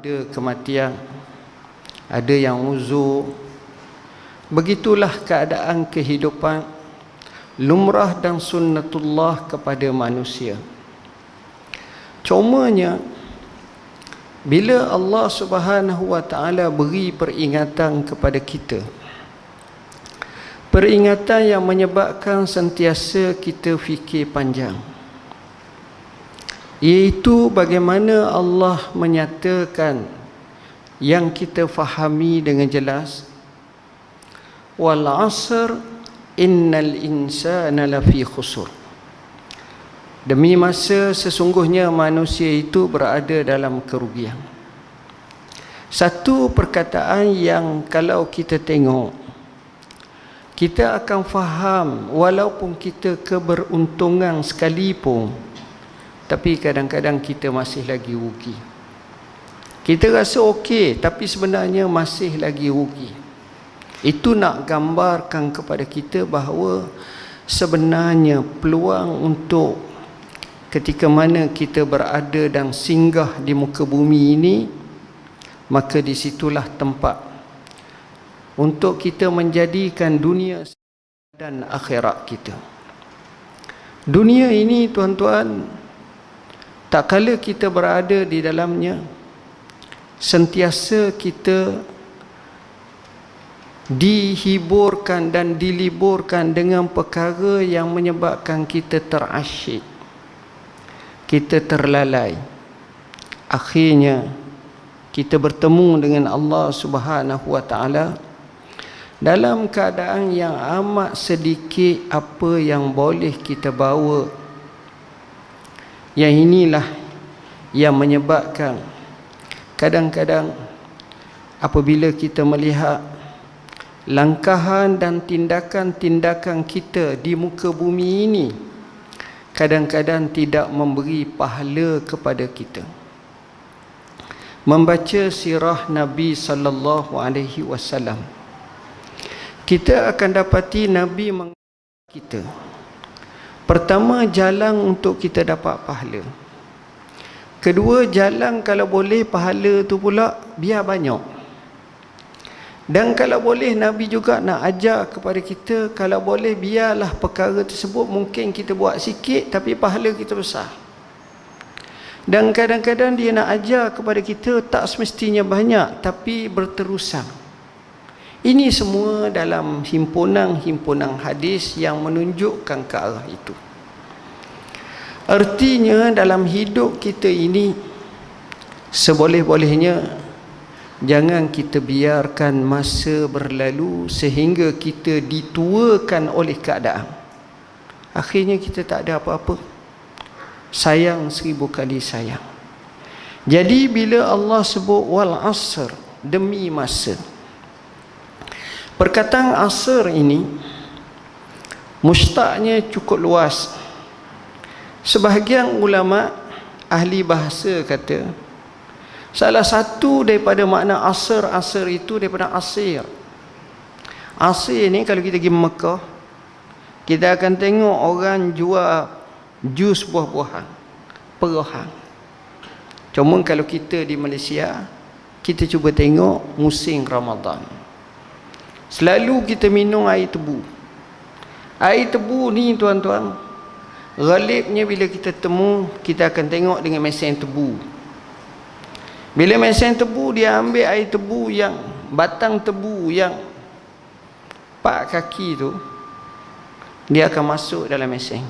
ada kematian, ada yang uzur. Begitulah keadaan kehidupan lumrah dan sunnatullah kepada manusia. Cumanya bila Allah Subhanahu wa taala beri peringatan kepada kita, peringatan yang menyebabkan sentiasa kita fikir panjang, iaitu bagaimana Allah menyatakan yang kita fahami dengan jelas, wal 'asr innal insana lafi khusur. Demi masa sesungguhnya manusia itu berada dalam kerugian. Satu perkataan yang kalau kita tengok, kita akan faham walaupun kita keberuntungan sekalipun, tapi kadang-kadang kita masih lagi rugi. Kita rasa okey, tapi sebenarnya masih lagi rugi. Itu nak gambarkan kepada kita bahawa sebenarnya peluang untuk ketika mana kita berada dan singgah di muka bumi ini, maka disitulah tempat untuk kita menjadikan dunia dan akhirat kita. Dunia ini tuan-tuan, tak kala kita berada di dalamnya, sentiasa kita dihiburkan dan diliburkan dengan perkara yang menyebabkan kita terasyik, kita terlalai. Akhirnya kita bertemu dengan Allah Subhanahu wa taala dalam keadaan yang amat sedikit apa yang boleh kita bawa. Yang inilah yang menyebabkan kadang-kadang apabila kita melihat langkahan dan tindakan-tindakan kita di muka bumi ini, kadang-kadang tidak memberi pahala kepada kita. Membaca sirah Nabi sallallahu alaihi wasallam, kita akan dapati Nabi mengajak kita. Pertama, jalan untuk kita dapat pahala. Kedua, jalan kalau boleh pahala tu pula biar banyak. Dan kalau boleh Nabi juga nak ajar kepada kita, kalau boleh biarlah perkara tersebut mungkin kita buat sikit tapi pahala kita besar. Dan kadang-kadang dia nak ajar kepada kita tak semestinya banyak tapi berterusan. Ini semua dalam himpunan-himpunan hadis yang menunjukkan ke arah itu. Artinya dalam hidup kita ini, seboleh-bolehnya jangan kita biarkan masa berlalu sehingga kita dituakan oleh keadaan. Akhirnya kita tak ada apa-apa. Sayang 1000 kali sayang. Jadi bila Allah sebut wal asr, demi masa, perkataan asr ini mustaqnya cukup luas. Sebahagian ulama ahli bahasa kata salah satu daripada makna asr itu daripada asir. Asir ni kalau kita pergi Mekah, kita akan tengok orang jual jus buah-buahan, perahan. Cuma kalau kita di Malaysia, kita cuba tengok musim Ramadan, selalu kita minum air tebu. Air tebu ni tuan-tuan, ghalibnya bila kita temu, kita akan tengok dengan mesin tebu. Bila mesin tebu, dia ambil air tebu yang batang tebu yang 4 kaki tu, dia akan masuk dalam mesin.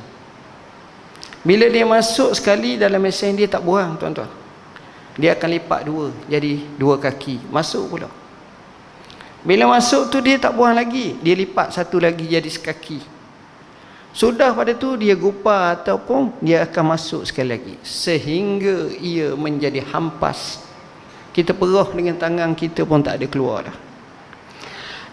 Bila dia masuk sekali dalam mesin, dia tak buang tuan-tuan, dia akan lipat 2 jadi 2 kaki, masuk pula. Bila masuk tu dia tak buang lagi, dia lipat 1 lagi jadi sekaki. Sudah pada tu dia gupar ataupun dia akan masuk sekali lagi sehingga ia menjadi hampas. Kita perah dengan tangan kita pun tak ada keluar dah.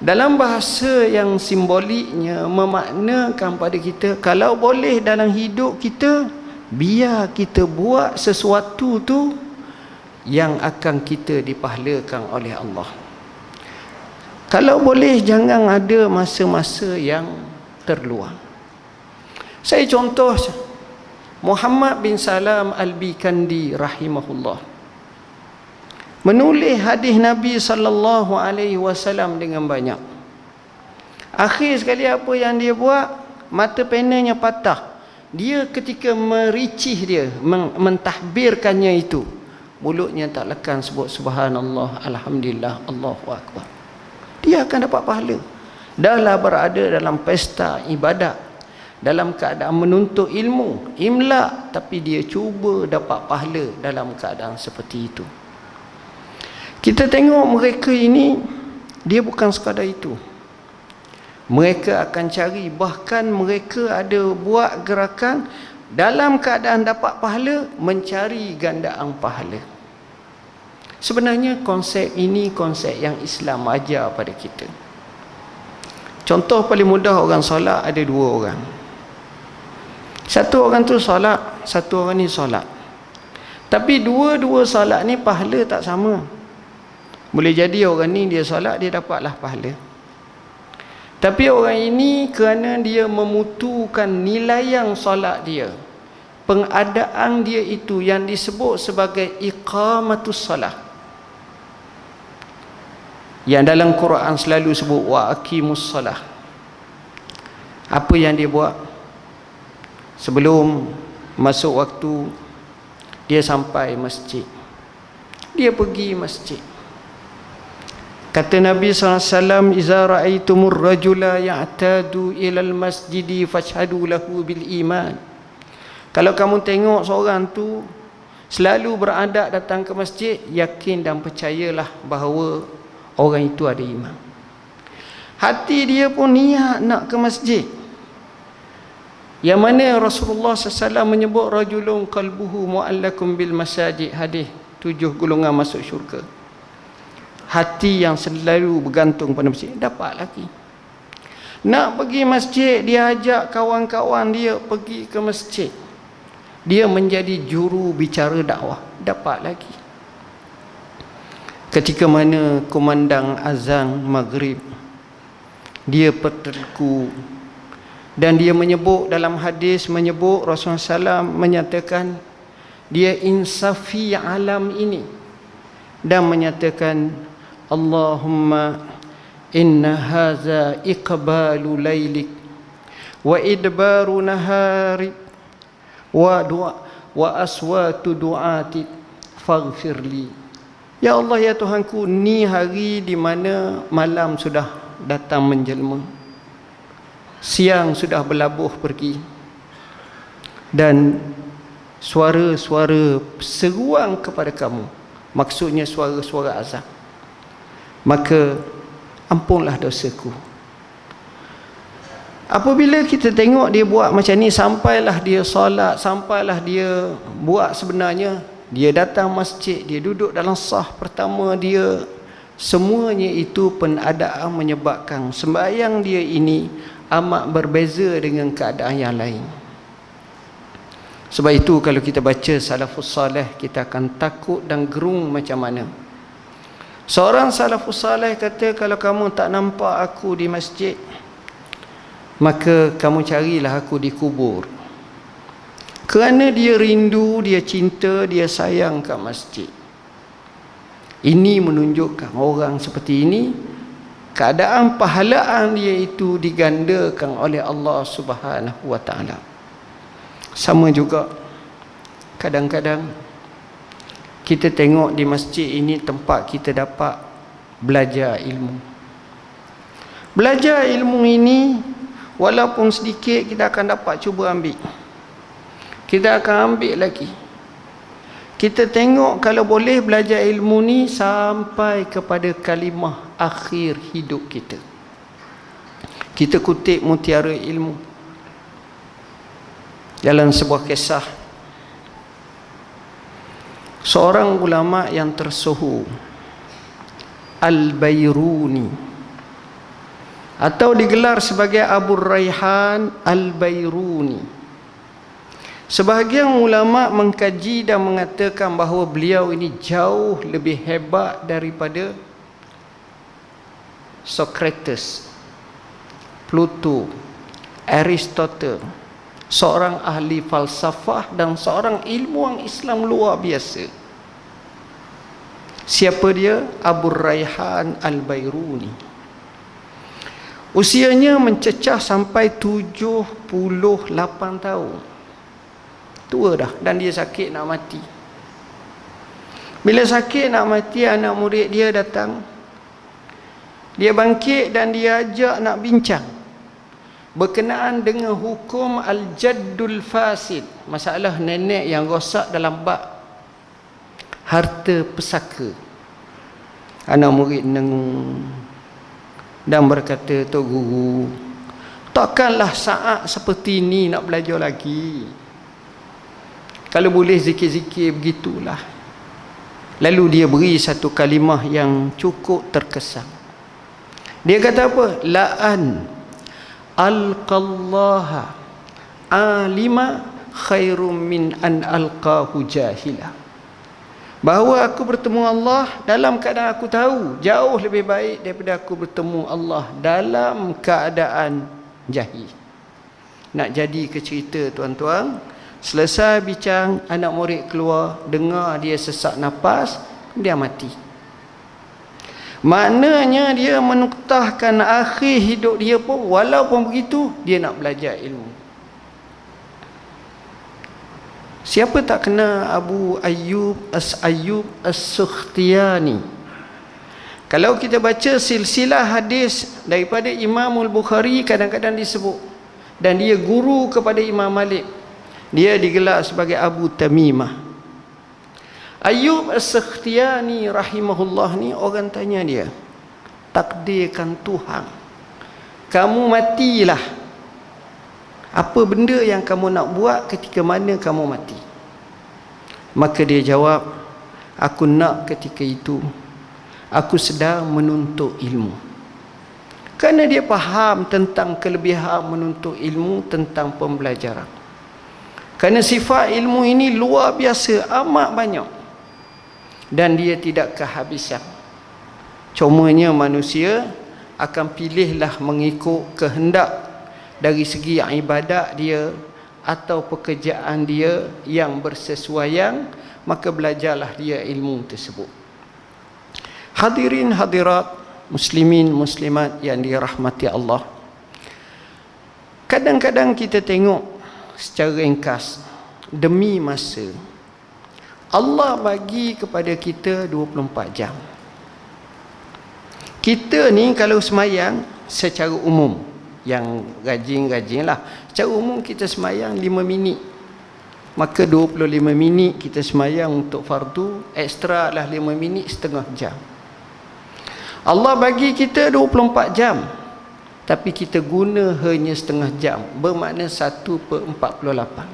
Dalam bahasa yang simboliknya memaknakan pada kita, kalau boleh dalam hidup kita, biar kita buat sesuatu tu yang akan kita dipahlakan oleh Allah. Kalau boleh jangan ada masa-masa yang terluang. Saya contoh Muhammad bin Salam Al-Bikandi rahimahullah. menulis hadis Nabi sallallahu alaihi wasallam dengan banyak. Akhir sekali apa yang dia buat? Mata penanya patah. Dia ketika mericih dia, mentahbirkannya itu, mulutnya tak lekan sebut subhanallah, alhamdulillah, Allahu akbar. Dia akan dapat pahala. Dahlah berada dalam pesta ibadat, dalam keadaan menuntut ilmu, imla, tapi dia cuba dapat pahala dalam keadaan seperti itu. Kita tengok mereka ini, dia bukan sekadar itu. Mereka akan cari, bahkan mereka ada buat gerakan dalam keadaan dapat pahala, mencari gandaan pahala. Sebenarnya konsep ini konsep yang Islam ajar pada kita. Contoh paling mudah, orang solat ada dua orang. Satu orang tu solat, satu orang ni solat. Tapi dua-dua solat ni pahala tak sama. Boleh jadi orang ni dia solat, dia dapatlah pahala. Tapi orang ini kerana dia memutukan nilai yang solat dia, pengadaan dia itu yang disebut sebagai iqamatus solat, yang dalam Quran selalu sebut wa aqimus solah. Apa yang dia buat? Sebelum masuk waktu, dia sampai masjid, dia pergi masjid. Kata Nabi SAW, iza ra'aitumur rajula ya'tadu ilal masjidi fashhadu lahu bil iman. Kalau kamu tengok seorang tu selalu beradat datang ke masjid, yakin dan percayalah bahawa orang itu ada iman. Hati dia pun niat nak ke masjid. Yang mana Rasulullah SAW menyebut rajulun qalbuhu mu'allakum bil masajid, hadis 7 golongan masuk syurga. Hati yang selalu bergantung pada masjid, dapat lagi. Nak pergi masjid, dia ajak kawan-kawan dia pergi ke masjid, dia menjadi juru bicara dakwah, dapat lagi. Ketika mana kumandang azan maghrib, dia berterku, dan dia menyebut dalam hadis, menyebut Rasulullah SAW menyatakan dia insafi alam ini, dan menyatakan Allahumma inna haza iqbalu laylik wa idbaru naharik wa aswatu du'ati faghfirli. Ya Allah, ya Tuhanku, ni hari di mana malam sudah datang menjelma, siang sudah berlabuh pergi, dan suara-suara seruan kepada kamu, maksudnya suara-suara azan, maka ampunlah dosaku. Apabila kita tengok dia buat macam ni, sampailah dia solat, sampailah dia buat, sebenarnya dia datang masjid, dia duduk dalam saf pertama dia, semuanya itu penadaan menyebabkan sembahyang dia ini amat berbeza dengan keadaan yang lain. Sebab itu kalau kita baca salafus salih, kita akan takut dan gerung macam mana. Seorang salafus salih kata, kalau kamu tak nampak aku di masjid, maka kamu carilah aku di kubur. Kerana dia rindu, dia cinta, dia sayang kat masjid. Ini menunjukkan orang seperti ini, keadaan pahalaan dia itu digandakan oleh Allah Subhanahu wa ta'ala. Sama juga kadang-kadang kita tengok di masjid ini tempat kita dapat belajar ilmu. Belajar ilmu ini walaupun sedikit, kita akan dapat cuba ambil. Kita akan ambil lagi. Kita tengok kalau boleh belajar ilmu ni sampai kepada kalimah akhir hidup kita. Kita kutip mutiara ilmu dalam sebuah kisah seorang ulama yang tersohor, Al-Bairuni, atau digelar sebagai Abu Raihan Al-Bairuni. Sebahagian ulama mengkaji dan mengatakan bahawa beliau ini jauh lebih hebat daripada Socrates, Plato, Aristotle, seorang ahli falsafah dan seorang ilmuwan Islam luar biasa. Siapa dia? Abu Raihan Al-Bairuni. Usianya mencecah sampai 78 tahun. Tua dah, dan dia sakit nak mati. Bila sakit nak mati, anak murid dia datang. Dia bangkit dan dia ajak nak bincang berkenaan dengan hukum al-jaddul fasid, masalah nenek yang rosak dalam bab harta pesaka. Anak murid nengung dan berkata, Tok Guru, takkanlah saat seperti ini nak belajar lagi. Kalau boleh zikir-zikir begitulah. Lalu dia beri satu kalimah yang cukup terkesan. Dia kata apa? La'an alqallaha alima khairum min an alqahu jahila. Bahawa aku bertemu Allah dalam keadaan aku tahu jauh lebih baik daripada aku bertemu Allah dalam keadaan jahil. Nak jadi ke cerita tuan-tuan, selesai bincang, anak murid keluar, dengar dia sesak nafas, dia mati. Maknanya dia menuktahkan akhir hidup dia pun, walaupun begitu dia nak belajar ilmu. Siapa tak kenal Abu Ayyub As-Sukhtiyani? Kalau kita baca silsilah hadis daripada Imam Al-Bukhari, kadang-kadang disebut, dan dia guru kepada Imam Malik. Dia digelar sebagai Abu Tamimah. Ayyub As-Sukhtiyani rahimahullah ni, orang tanya dia, takdirkan Tuhan, kamu matilah, apa benda yang kamu nak buat ketika mana kamu mati? Maka dia jawab, aku nak ketika itu aku sedang menuntut ilmu. Kerana dia faham tentang kelebihan menuntut ilmu, tentang pembelajaran. Kerana sifat ilmu ini luar biasa, amat banyak, dan dia tidak kehabisan. Cumanya manusia akan pilihlah mengikut kehendak dari segi ibadat dia atau pekerjaan dia yang bersesuaian, maka belajarlah dia ilmu tersebut. Hadirin hadirat, muslimin muslimat yang dirahmati Allah, kadang-kadang kita tengok secara ringkas, demi masa Allah bagi kepada kita 24 jam. Kita ni kalau semayang secara umum, yang rajin-rajin lah, secara umum kita semayang 5 minit, maka 25 minit kita semayang untuk fardu, ekstra lah 5 minit, setengah jam. Allah bagi kita 24 jam, tapi kita guna hanya setengah jam, bermakna 1/48.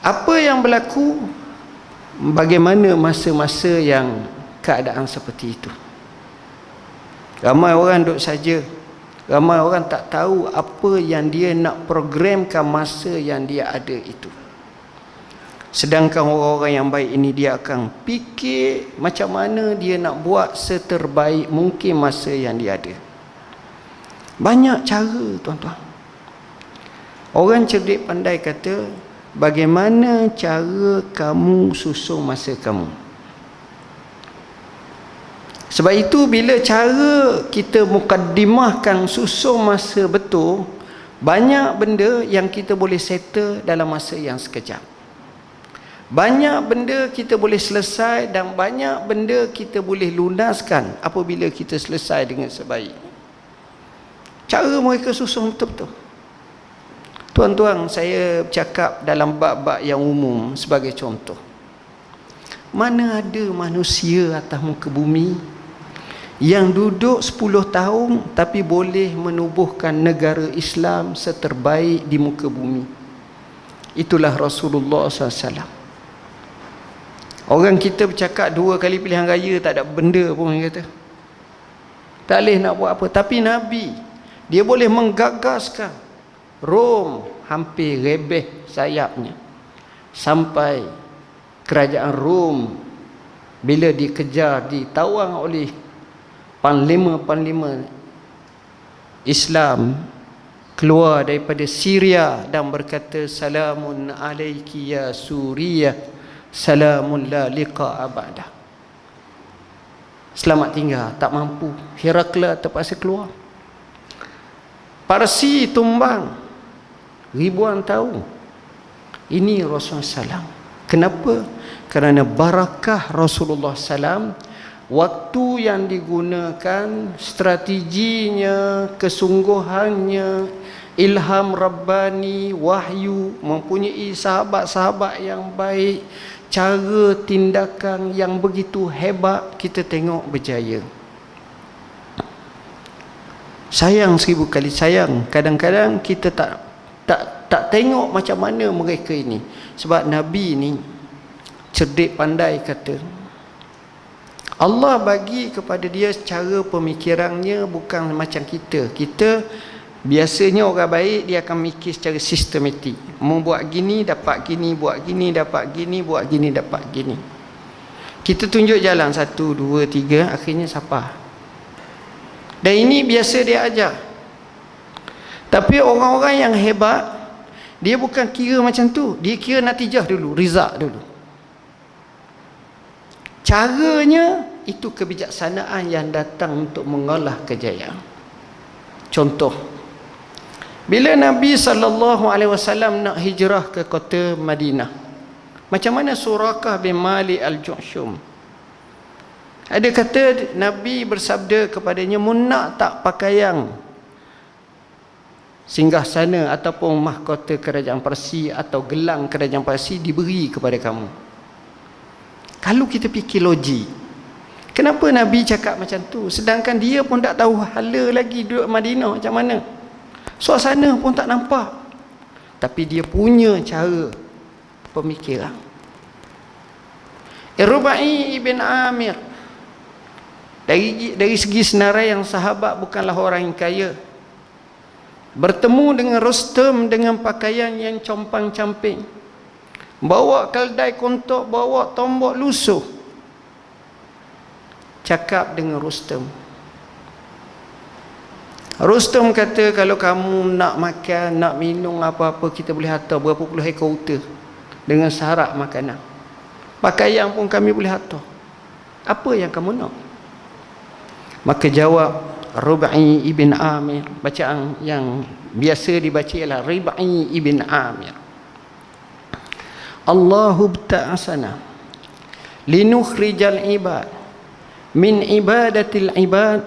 Apa yang berlaku? Bagaimana masa-masa yang keadaan seperti itu? Ramai orang duduk saja, ramai orang tak tahu apa yang dia nak programkan masa yang dia ada itu. Sedangkan orang-orang yang baik ini, dia akan fikir macam mana dia nak buat seterbaik mungkin masa yang dia ada. Banyak cara tuan-tuan. Orang cerdik pandai kata, bagaimana cara kamu susun masa kamu. Sebab itu bila cara kita mukaddimahkan susun masa betul, banyak benda yang kita boleh settle dalam masa yang sekejap. Banyak benda kita boleh selesai, dan banyak benda kita boleh lunaskan apabila kita selesai dengan sebaik. Cara mereka susun betul-betul. Tuan-tuan, saya bercakap dalam bab-bab yang umum sebagai contoh. Mana ada manusia atas muka bumi yang duduk 10 tahun tapi boleh menubuhkan negara Islam seterbaik di muka bumi? Itulah Rasulullah SAW. Orang kita bercakap 2 kali pilihan raya tak ada benda pun, dia kata tak boleh nak buat apa. Tapi Nabi, dia boleh menggagaskan Rom hampir rebeh sayapnya, sampai kerajaan Rom bila dikejar, ditawang oleh panglima-panglima Islam, keluar daripada Syria dan berkata, salamun alaiki ya Suriah, salamun la liqa'a ba'dah. Selamat tinggal, tak mampu. Herakla terpaksa keluar. Parsi tumbang ribuan tahun. Ini Rasulullah SAW. Kenapa? Kerana barakah Rasulullah SAW, waktu yang digunakan, strateginya, kesungguhannya, ilham Rabbani, wahyu, mempunyai sahabat-sahabat yang baik, cara tindakan yang begitu hebat, kita tengok berjaya. Sayang seribu kali sayang, kadang-kadang kita tak tengok macam mana mereka ini. Sebab Nabi ni cerdik pandai kata. Allah bagi kepada dia cara pemikirannya bukan macam kita. Kita biasanya orang baik, dia akan mikir secara sistematik. Mau buat gini dapat gini, buat gini dapat gini, buat gini dapat gini. Kita tunjuk jalan 1, 2, 3, akhirnya siapa? Dan ini biasa dia ajar. Tapi orang-orang yang hebat, dia bukan kira macam tu. Dia kira natijah dulu, result dulu. Caranya itu kebijaksanaan yang datang untuk mengolah kejayaan. Contoh, bila Nabi SAW nak hijrah ke kota Madinah, macam mana Surakah bin Malik al-Ju'shum? Ada kata Nabi bersabda kepadanya, "Nak tak pakaian singgah sana ataupun mahkota kerajaan Parsi atau gelang kerajaan Parsi diberi kepada kamu?" Kalau kita fikir logik, kenapa Nabi cakap macam tu? Sedangkan dia pun tak tahu hala lagi duduk Madinah macam mana. Suasana pun tak nampak. Tapi dia punya cara pemikiran. Rubai ibn Amir, dari segi senarai yang sahabat bukanlah orang yang kaya, bertemu dengan Rustam dengan pakaian yang compang-camping, bawa keldai kontok, bawa tombak lusuh, cakap dengan Rustam. Rustam kata, kalau kamu nak makan, nak minum apa-apa, kita boleh hantar berapa puluh ekor unta dengan syarat makanan. Pakaian pun kami boleh hantar. Apa yang kamu nak? Maka jawab Rubai ibn Amir, bacaan yang biasa dibaca ialah Rubai ibn Amir, Allahu bta'asana linukhrijal ibad min ibadatil ibad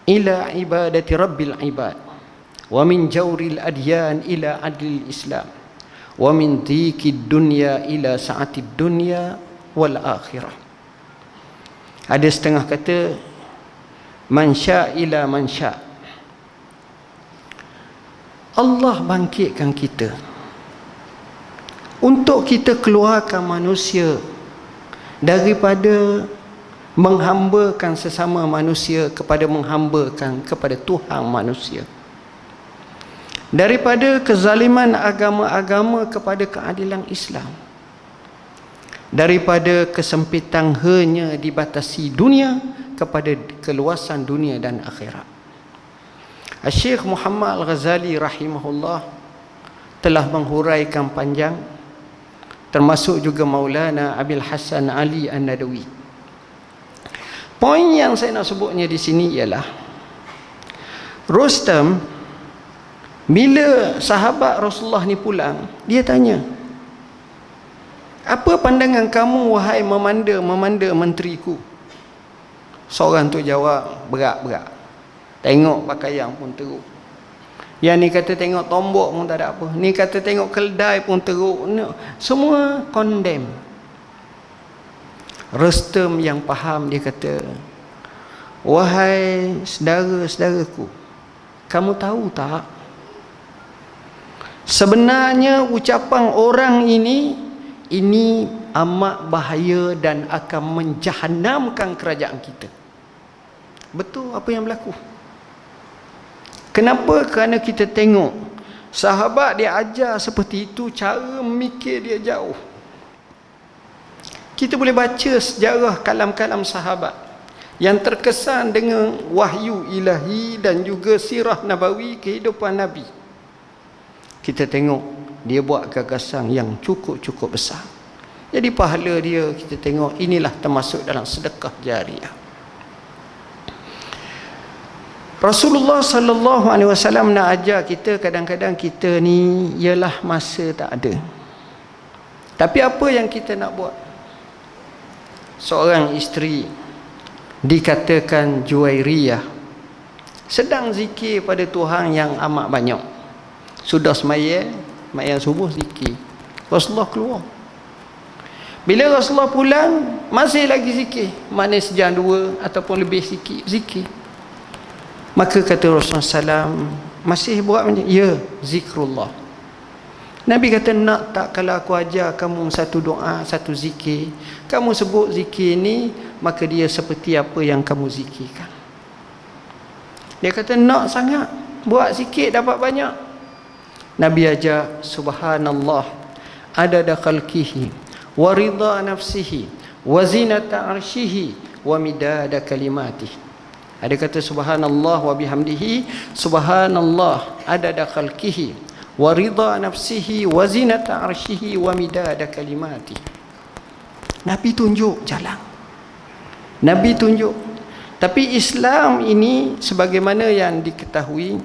ila ibadati rabbil ibad wa min jawril adyan ila adlil islam wa min dhikid dunya ila sa'atid dunya wal akhirah. Ada setengah kata mansya ila mansya. Allah bangkitkan kita untuk kita keluarkan manusia daripada menghambakan sesama manusia kepada menghambakan kepada Tuhan manusia, daripada kezaliman agama-agama kepada keadilan Islam, daripada kesempitan hanya dibatasi dunia kepada keluasan dunia dan akhirat. Syekh Muhammad Al-Ghazali rahimahullah telah menghuraikan panjang, termasuk juga Maulana Abil Hasan Ali An-Nadawi. Poin yang saya nak sebutnya di sini ialah Rustam, bila sahabat Rasulullah ni pulang, dia tanya, "Apa pandangan kamu wahai memanda menteriku?" Seorang tu jawab, "Berat-berat. Tengok pakaian pun teruk. Yang ni kata tengok tombok pun tak ada apa. Ni kata tengok keldai pun teruk." Semua condemn. Rustam yang faham, dia kata, "Wahai saudara-saudaraku, kamu tahu tak, sebenarnya ucapan orang ini amat bahaya dan akan menjahannamkan kerajaan kita." Betul apa yang berlaku. Kenapa? Kerana kita tengok sahabat dia ajar seperti itu, cara memikir dia jauh. Kita boleh baca sejarah kalam-kalam sahabat yang terkesan dengan wahyu ilahi dan juga sirah nabawi, kehidupan Nabi. Kita tengok dia buat gagasan yang cukup besar. Jadi pahala dia, kita tengok, inilah termasuk dalam sedekah jariah. Rasulullah sallallahu alaihi wasallam nak ajar kita, kadang-kadang kita ni ialah masa tak ada. Tapi apa yang kita nak buat? Seorang isteri dikatakan Juwairiyah sedang zikir pada Tuhan yang amat banyak. Sudah semaya subuh zikir. Rasulullah keluar. Bila Rasulullah pulang, masih lagi zikir. Mana sejam dua ataupun lebih sikit zikir. Maka kata Rasulullah SAW, masih buat macam ya, zikrullah. Nabi kata, nak tak kalau aku ajar kamu satu doa, satu zikir, kamu sebut zikir ni, maka dia seperti apa yang kamu zikirkan. Dia kata, nak sangat, buat sikit dapat banyak. Nabi ajar, subhanallah adada khalqihi wa ridha nafsihi wa zinata arshihi wa midada kalimatihi. Ada kata subhanallah wa bihamdihi, subhanallah adada khalqihi wa ridha nafsihi wa zinata arshihi wa midada kalimatihi. Nabi tunjuk jalan. Nabi tunjuk. Tapi Islam ini sebagaimana yang diketahui,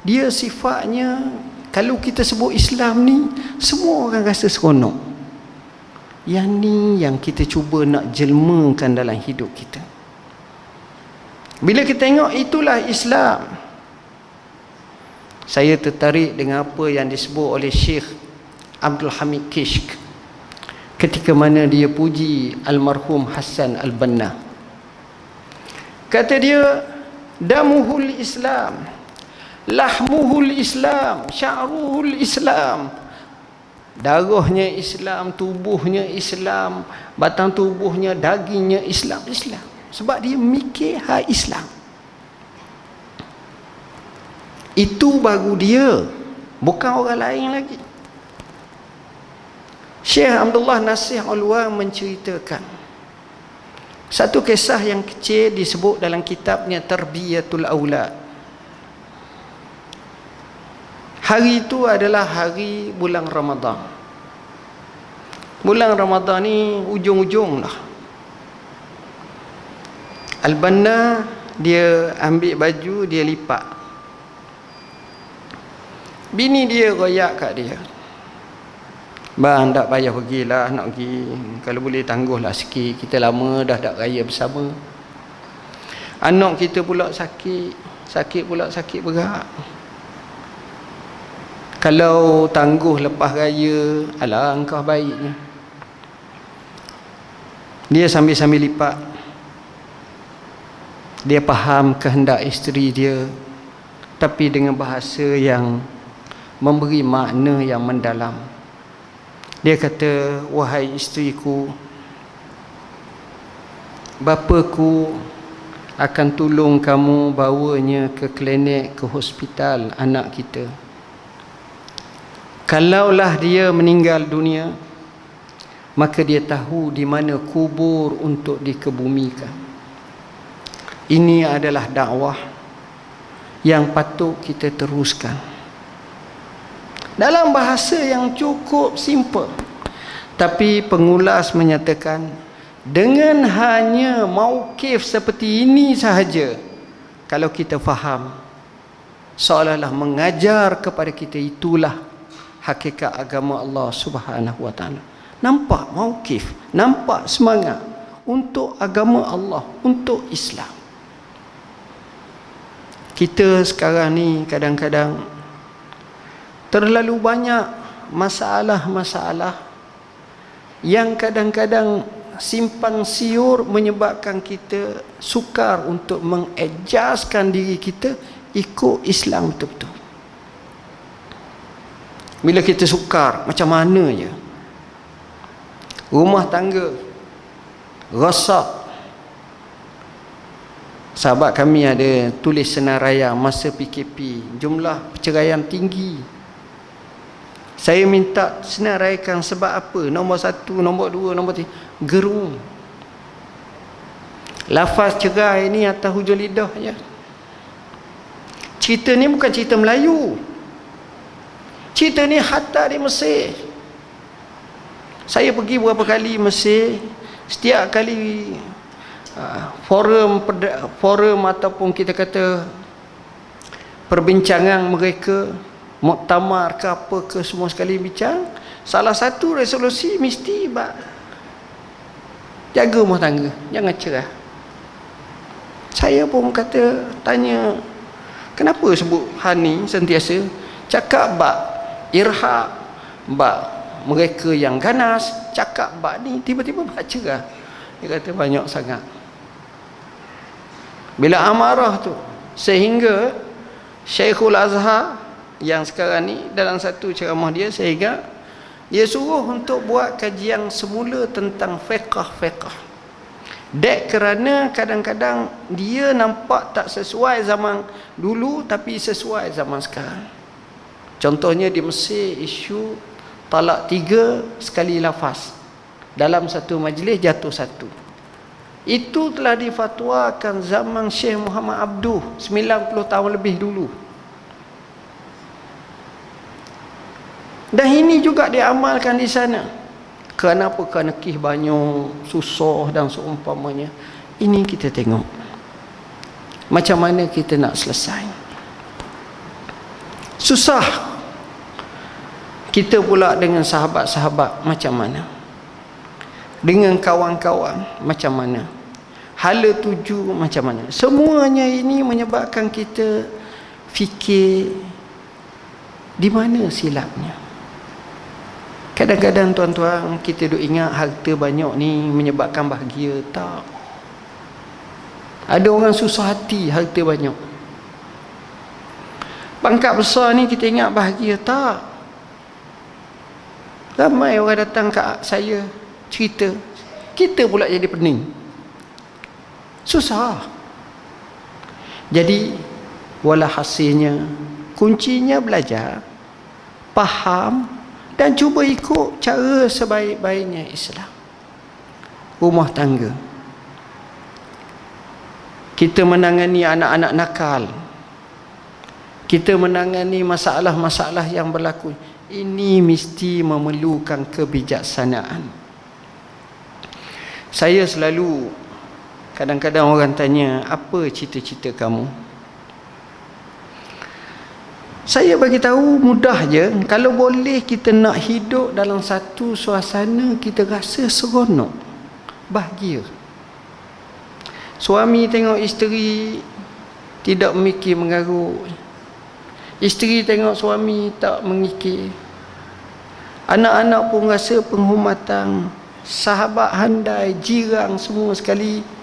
dia sifatnya, kalau kita sebut Islam ni, semua orang rasa seronok. Yang ni yang kita cuba nak jelmakan dalam hidup kita. Bila kita tengok itulah Islam. Saya tertarik dengan apa yang disebut oleh Syekh Abdul Hamid Kishk ketika mana dia puji almarhum Hasan Al-Banna. Kata dia, damuhul Islam, lahmuhul Islam, sya'ruhul Islam. Darahnya Islam, tubuhnya Islam, batang tubuhnya, dagingnya Islam. Sebab dia mikir hak Islam. Itu baru dia, bukan orang lain lagi. Syekh Abdullah Nasir Ulwan menceritakan satu kisah yang kecil disebut dalam kitabnya Tarbiyatul Aulad. Hari itu adalah hari bulan Ramadan. Bulan Ramadan ni ujung-ujung lah. Al-Banna dia ambil baju, dia lipat. Bini dia royak kat dia, bang tak payah pergilah, nak pergi kalau boleh tangguhlah sikit, kita lama dah tak raya bersama. Anak kita pula sakit berat. Kalau tangguh lepas raya, alah engkau baiknya. Dia sambil-sambil lipat. Dia faham kehendak isteri dia, tapi dengan bahasa yang memberi makna yang mendalam. Dia kata, wahai isteriku, bapaku akan tolong kamu bawanya ke klinik, ke hospital anak kita. Kalaulah dia meninggal dunia, maka dia tahu di mana kubur untuk dikebumikan. Ini adalah dakwah yang patut kita teruskan dalam bahasa yang cukup simple. Tapi pengulas menyatakan, dengan hanya mauqif seperti ini sahaja, kalau kita faham, seolah-olah mengajar kepada kita itulah hakikat agama Allah Subhanahu wa taala. Nampak mauqif, nampak semangat untuk agama Allah, untuk Islam. Kita sekarang ni kadang-kadang terlalu banyak masalah-masalah yang kadang-kadang simpang siur menyebabkan kita sukar untuk mengadjustkan diri kita ikut Islam betul-betul. Bila kita sukar, macam mana je rumah tangga rosak. Sahabat kami ada tulis senaraian masa PKP, jumlah perceraian tinggi. Saya minta senaraikan sebab apa, nombor 1, nombor 2, nombor 3, gerung. Lafaz cerai ni atas hujung lidah je. Cerita ni bukan cerita Melayu. Cerita ni hatta di Mesir. Saya pergi beberapa kali Mesir. Setiap kali forum ataupun kita kata perbincangan mereka, muktamar ke apa ke, semua sekali bincang, salah satu resolusi mesti jaga rumah tangga, jangan cerah. Saya pun tanya, kenapa sebut hani sentiasa cakap irhab, mereka yang ganas, cakap ni tiba-tiba cerah. Dia kata banyak sangat. Bila amarah tu, sehingga Syekhul Azhar yang sekarang ni dalam satu ceramah dia, sehingga dia suruh untuk buat kajian semula tentang fiqh. Dek kerana kadang-kadang dia nampak tak sesuai zaman dulu tapi sesuai zaman sekarang. Contohnya di Mesir, isu talak 3 sekali lafaz, dalam satu majlis jatuh satu. Itu telah difatwakan zaman Syekh Muhammad Abduh 90 tahun lebih dulu. Dan ini juga diamalkan di sana. Kenapa? Kerana kih banyak, susah dan seumpamanya. Ini kita tengok macam mana kita nak selesai. Susah. Kita pula dengan sahabat-sahabat macam mana? Dengan kawan-kawan macam mana? Hala tuju macam mana? Semuanya ini menyebabkan kita fikir di mana silapnya. Kadang-kadang tuan-tuan, kita duk ingat harta banyak ni menyebabkan bahagia. Tak. Ada orang susah hati harta banyak. Pangkat besar ni kita ingat bahagia. Tak. Ramai orang datang ke saya cerita, kita pula jadi pening. Susah. Jadi walau hasilnya, kuncinya belajar, faham dan cuba ikut cara sebaik-baiknya Islam. Rumah tangga, kita menangani anak-anak nakal, kita menangani masalah-masalah yang berlaku, ini mesti memerlukan kebijaksanaan. Saya selalu, kadang-kadang orang tanya, apa cita-cita kamu? Saya bagi tahu mudah je. Kalau boleh kita nak hidup dalam satu suasana kita rasa seronok, bahagia. Suami tengok isteri tidak memikir mengarut, isteri tengok suami tak mengikir, anak-anak pun rasa penghormatan, sahabat handai, jiran semua sekali.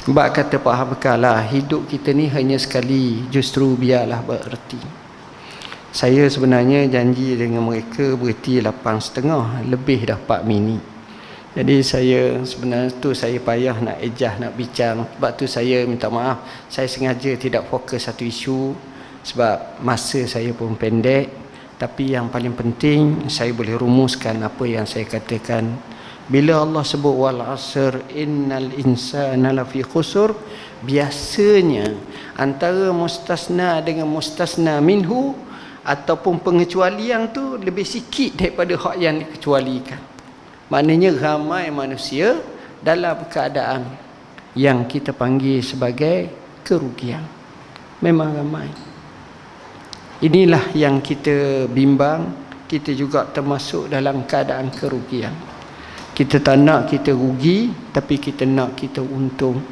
Bak kata Pak Habakal lah, hidup kita ni hanya sekali, justru biarlah bererti. Saya sebenarnya janji dengan mereka berhenti 8.30, lebih dah 4 minit. Jadi saya sebenarnya tu saya payah nak ejah, nak bincang. Sebab tu saya minta maaf, saya sengaja tidak fokus satu isu sebab masa saya pun pendek. Tapi yang paling penting saya boleh rumuskan apa yang saya katakan. Bila Allah sebut wal asr innal insana lafi khusur, biasanya antara mustasna dengan mustasna minhu ataupun pengecualian tu lebih sikit daripada hak yang dikecualikan. Maknanya ramai manusia dalam keadaan yang kita panggil sebagai kerugian. Memang ramai. Inilah yang kita bimbang, kita juga termasuk dalam keadaan kerugian. Kita tak nak kita rugi, tapi kita nak kita untung.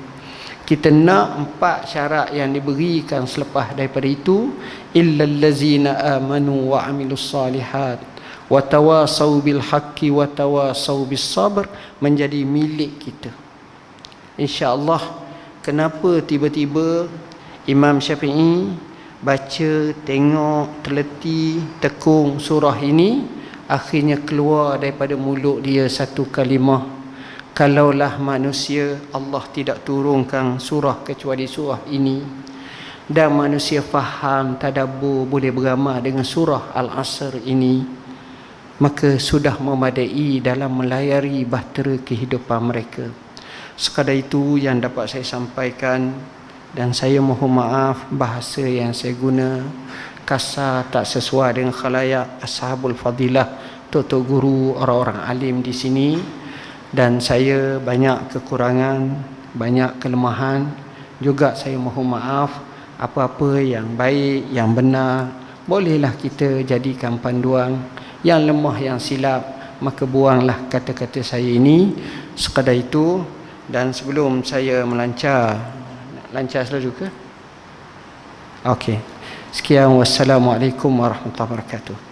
Kita nak 4 syarat yang diberikan selepas daripada itu, illal ladzina amanu wa amilus salihat wa tawasau bil haqqi wa tawasau bis sabr, menjadi milik kita. Insya-Allah. Kenapa tiba-tiba Imam Syafi'i baca, tengok, teliti, tekung surah ini, akhirnya keluar daripada mulut dia satu kalimah, kalaulah manusia Allah tidak turunkan surah kecuali surah ini, dan manusia faham, tadabbur, boleh beramal dengan surah Al-Asr ini, maka sudah memadai dalam melayari bahtera kehidupan mereka. Sekadar itu yang dapat saya sampaikan, dan saya mohon maaf bahasa yang saya guna kasar, tak sesuai dengan khalayak ashabul fadilah, tok-tok guru, orang-orang alim di sini. Dan saya banyak kekurangan, banyak kelemahan juga, saya mohon maaf apa-apa yang baik, yang benar, bolehlah kita jadikan panduan. Yang lemah, yang silap, maka buanglah kata-kata saya ini. Sekadar itu. Dan sebelum saya lancar selalu ke? Okey. Sekian, wassalamualaikum warahmatullahi wabarakatuh.